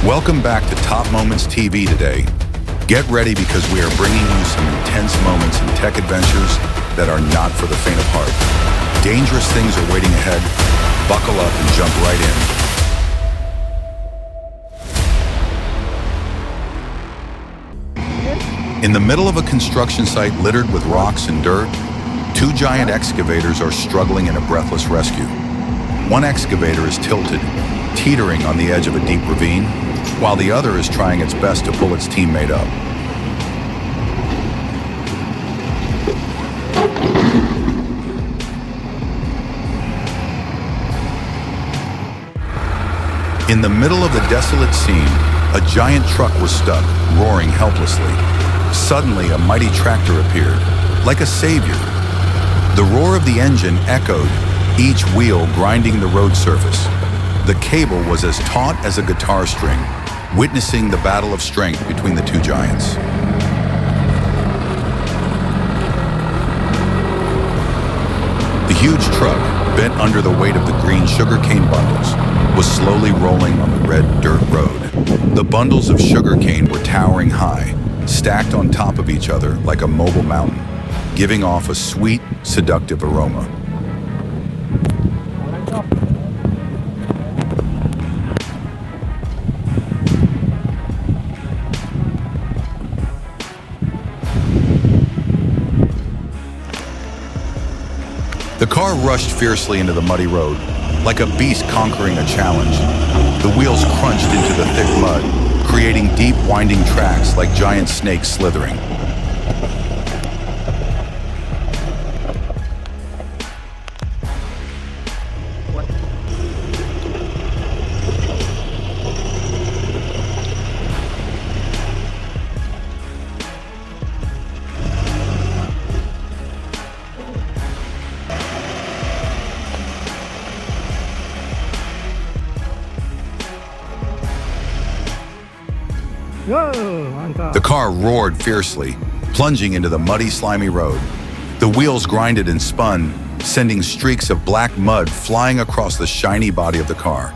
Welcome back to Top Moments TV today. Get ready because we are bringing you some intense moments and tech adventures that are not for the faint of heart. Dangerous things are waiting ahead. Buckle up and jump right in. In the middle of a construction site littered with rocks and dirt, two giant excavators are struggling in a breathless rescue. One excavator is tilted, teetering on the edge of a deep ravine, while the other is trying its best to pull its teammate up. In the middle of the desolate scene, a giant truck was stuck, roaring helplessly. Suddenly, a mighty tractor appeared, like a savior. The roar of the engine echoed, each wheel grinding the road surface. The cable was as taut as a guitar string, witnessing the battle of strength between the two giants. The huge truck, bent under the weight of the green sugarcane bundles, was slowly rolling on the red dirt road. The bundles of sugarcane were towering high, stacked on top of each other like a mobile mountain, giving off a sweet, seductive aroma. The car rushed fiercely into the muddy road, like a beast conquering a challenge. The wheels crunched into the thick mud, creating deep, winding tracks like giant snakes slithering. The car roared fiercely, plunging into the muddy, slimy road. The wheels grinded and spun, sending streaks of black mud flying across the shiny body of the car.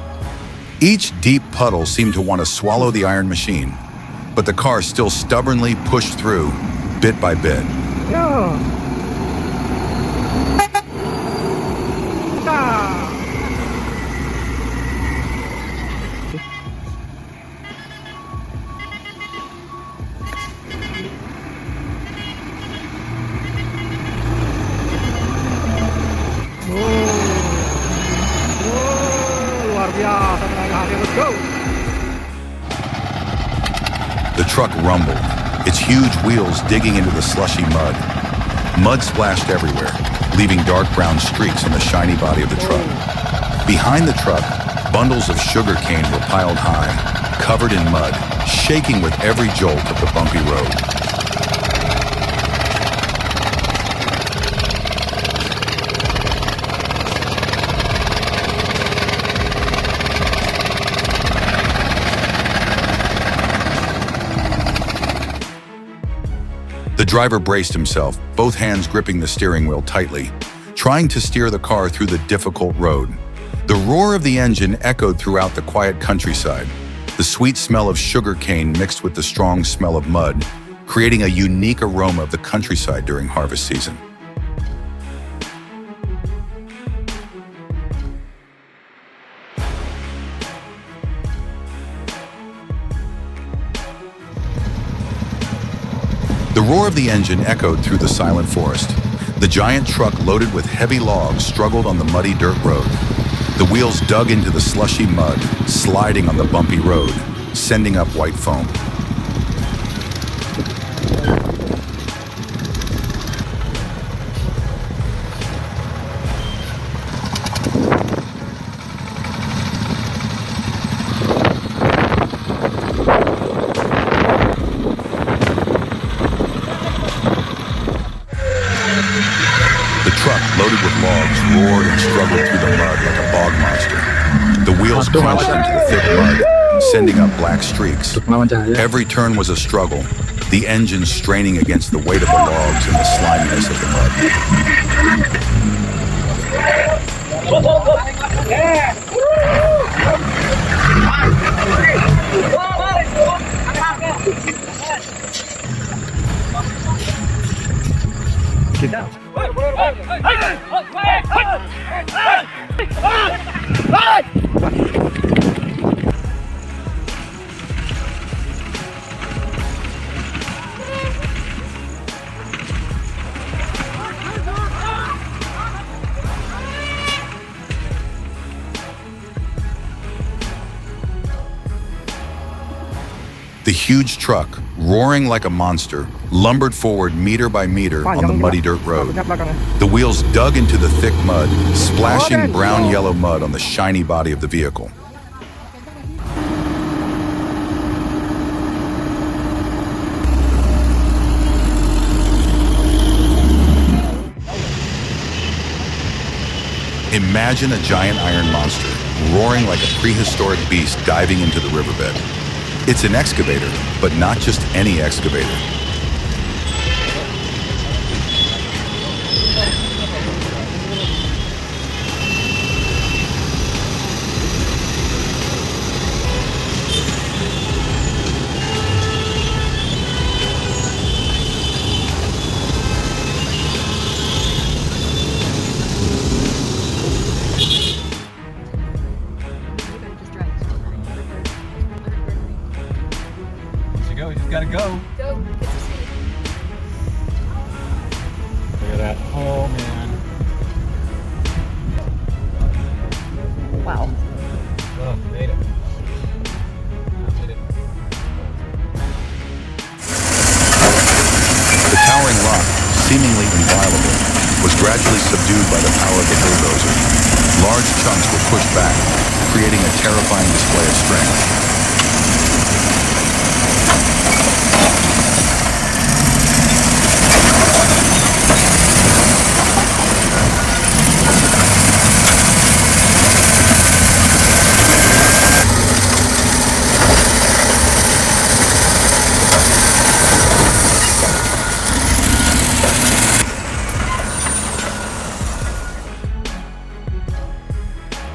Each deep puddle seemed to want to swallow the iron machine, but the car still stubbornly pushed through, bit by bit. The truck rumbled, its huge wheels digging into the slushy mud. Mud splashed everywhere, leaving dark brown streaks in the shiny body of the truck. Behind the truck, bundles of sugarcane were piled high, covered in mud, shaking with every jolt of the bumpy road. The driver braced himself, both hands gripping the steering wheel tightly, trying to steer the car through the difficult road. The roar of the engine echoed throughout the quiet countryside, the sweet smell of sugarcane mixed with the strong smell of mud, creating a unique aroma of the countryside during harvest season. The roar of the engine echoed through the silent forest. The giant truck loaded with heavy logs struggled on the muddy dirt road. The wheels dug into the slushy mud, sliding on the bumpy road, sending up white foam. Loaded with logs, roared and struggled through the mud like a bog monster. The wheels crunched into the thick mud, sending up black streaks. Every turn was a struggle, the engine straining against the weight of the logs and the sliminess of the mud. The huge truck, roaring like a monster, lumbered forward meter by meter on the muddy dirt road. The wheels dug into the thick mud, splashing brown-yellow mud on the shiny body of the vehicle. Imagine a giant iron monster, roaring like a prehistoric beast diving into the riverbed. It's an excavator, but not just any excavator. You just gotta go. Go. Get to see. Look at that. Oh man. Wow. Oh, made it. Made it. The towering rock, seemingly inviolable, was gradually subdued by the power of the bulldozer. Large chunks were pushed back, creating a terrifying display of strength.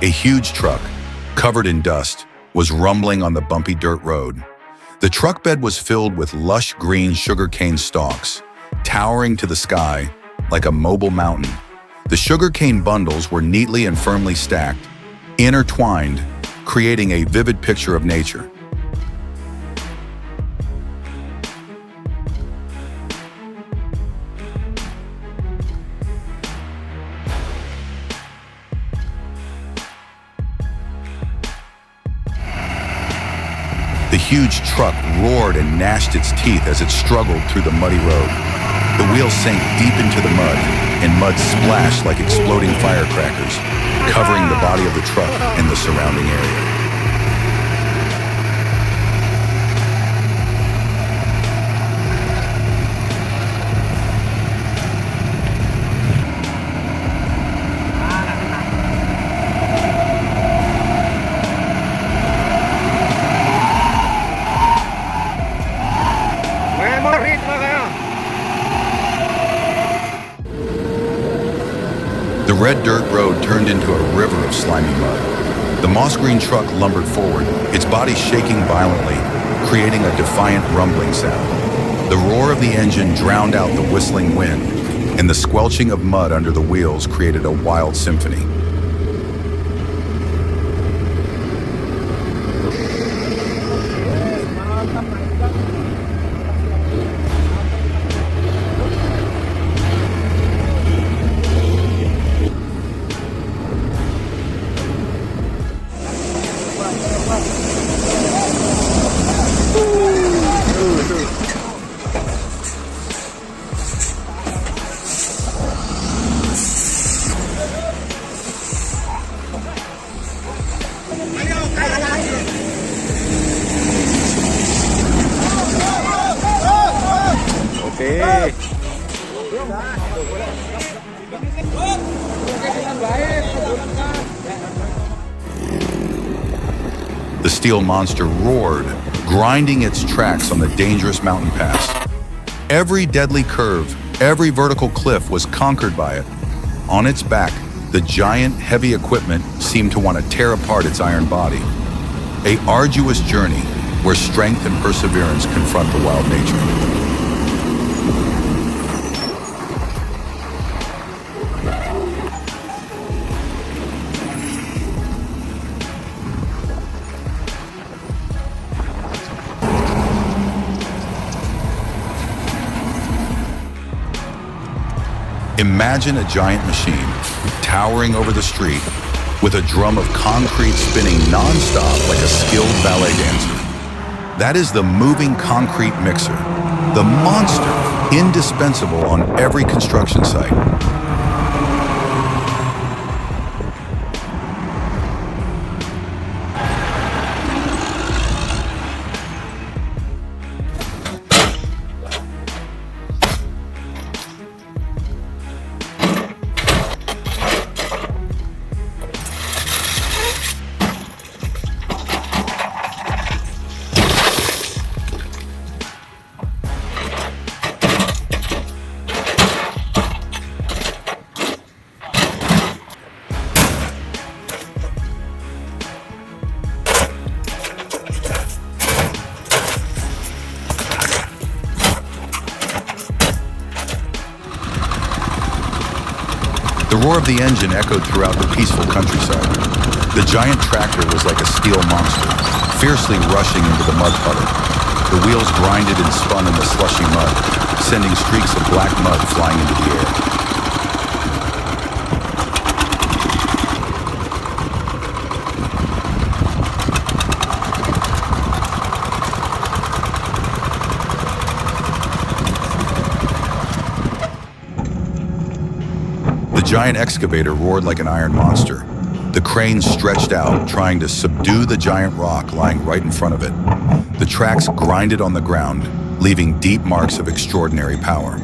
A huge truck, covered in dust, was rumbling on the bumpy dirt road. The truck bed was filled with lush green sugarcane stalks, towering to the sky like a mobile mountain. The sugarcane bundles were neatly and firmly stacked, intertwined, creating a vivid picture of nature. The huge truck roared and gnashed its teeth as it struggled through the muddy road. The wheels sank deep into the mud, and mud splashed like exploding firecrackers, covering the body of the truck and the surrounding area. The red dirt road turned into a river of slimy mud. The moss green truck lumbered forward, its body shaking violently, creating a defiant rumbling sound. The roar of the engine drowned out the whistling wind, and the squelching of mud under the wheels created a wild symphony. The steel monster roared, grinding its tracks on the dangerous mountain pass. Every deadly curve, every vertical cliff was conquered by it. On its back, the giant, heavy equipment seemed to want to tear apart its iron body. An arduous journey where strength and perseverance confront the wild nature. Imagine a giant machine towering over the street with a drum of concrete spinning non-stop like a skilled ballet dancer. That is the moving concrete mixer, the monster indispensable on every construction site. The roar of the engine echoed throughout the peaceful countryside. The giant tractor was like a steel monster, fiercely rushing into the mud puddle. The wheels grinded and spun in the slushy mud, sending streaks of black mud flying into the air. The giant excavator roared like an iron monster. The crane stretched out, trying to subdue the giant rock lying right in front of it. The tracks grinded on the ground, leaving deep marks of extraordinary power.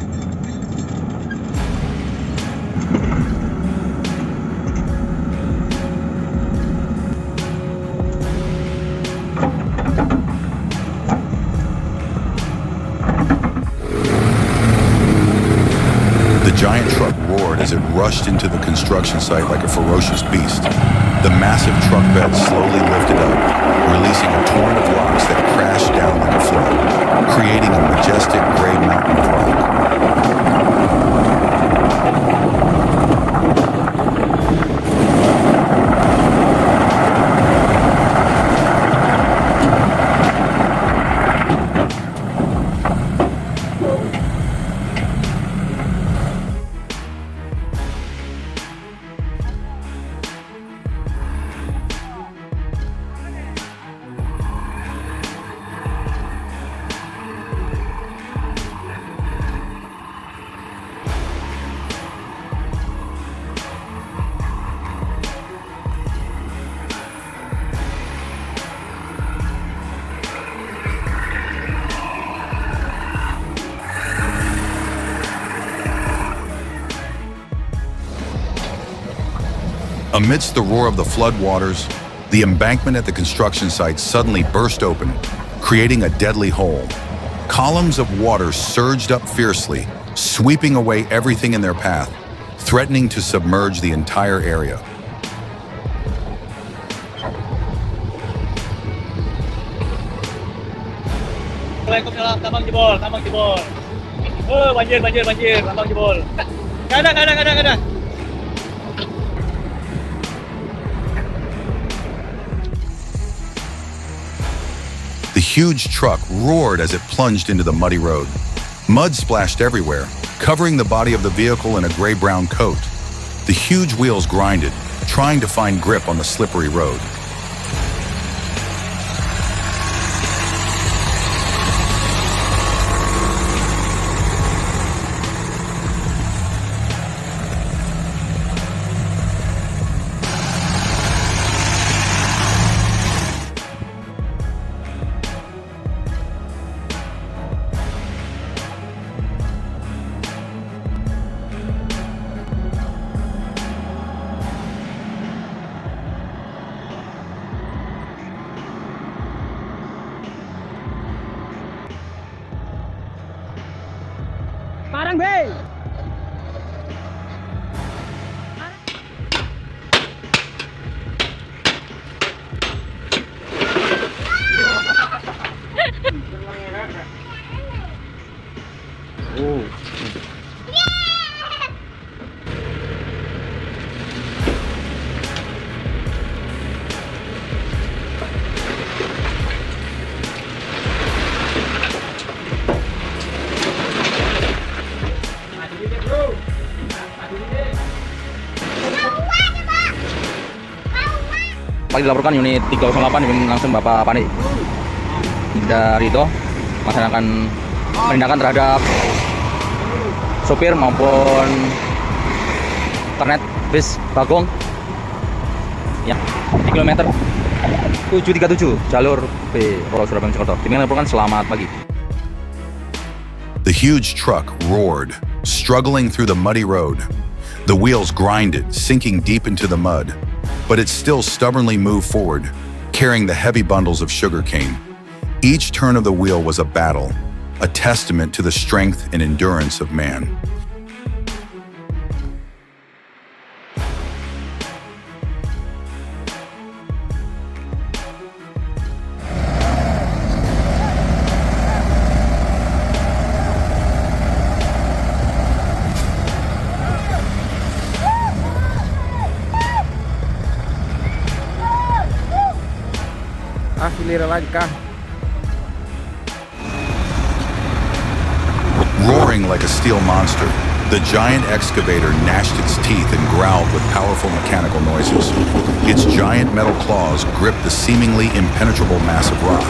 The giant truck roared as it rushed into the construction site like a ferocious beast. The massive truck bed slowly lifted up, releasing a torrent of rocks that crashed down like a flood, creating a majestic gray mountain of rock. Amidst the roar of the floodwaters, the embankment at the construction site suddenly burst open, creating a deadly hole. Columns of water surged up fiercely, sweeping away everything in their path, threatening to submerge the entire area. Waalaikumsalam, tambang jebol, tambang jebol. Oh, banjir, tambang jebol. Kada. The huge truck roared as it plunged into the muddy road. Mud splashed everywhere, covering the body of the vehicle in a gray-brown coat. The huge wheels grinded, trying to find grip on the slippery road. Parang Bay! Pak dilaporkan unit 308 ingin langsung Bapak Panik. dari itu melaksanakan penindakan terhadap sopir maupun kernet bis Bagong ya di kilometer 737 jalur B Pulau Surabaya Mojokerto. Tim yang melaporkan selamat pagi. The huge truck roared, struggling through the muddy road. The wheels grinded, sinking deep into the mud, but it still stubbornly moved forward, carrying the heavy bundles of sugarcane. Each turn of the wheel was a battle, a testament to the strength and endurance of man. Acelera lagi kah? Roaring like a steel monster, the giant excavator gnashed its teeth and growled with powerful mechanical noises. Its giant metal claws gripped the seemingly impenetrable mass of rock.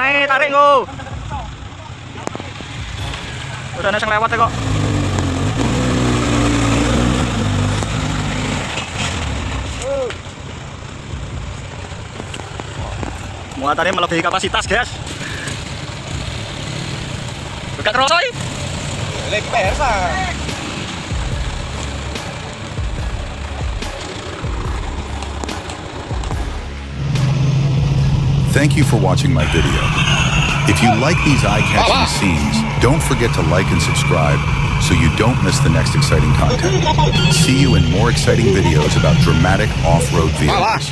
naik, tarik go. Udah ada yang lewat ya kok. Muatannya melebihi kapasitas, guys. Bukan kerosoi. Leper sa. Thank you for watching my video. If you like these eye-catching scenes, don't forget to like and subscribe so you don't miss the next exciting content. See you in more exciting videos about dramatic off-road vehicles.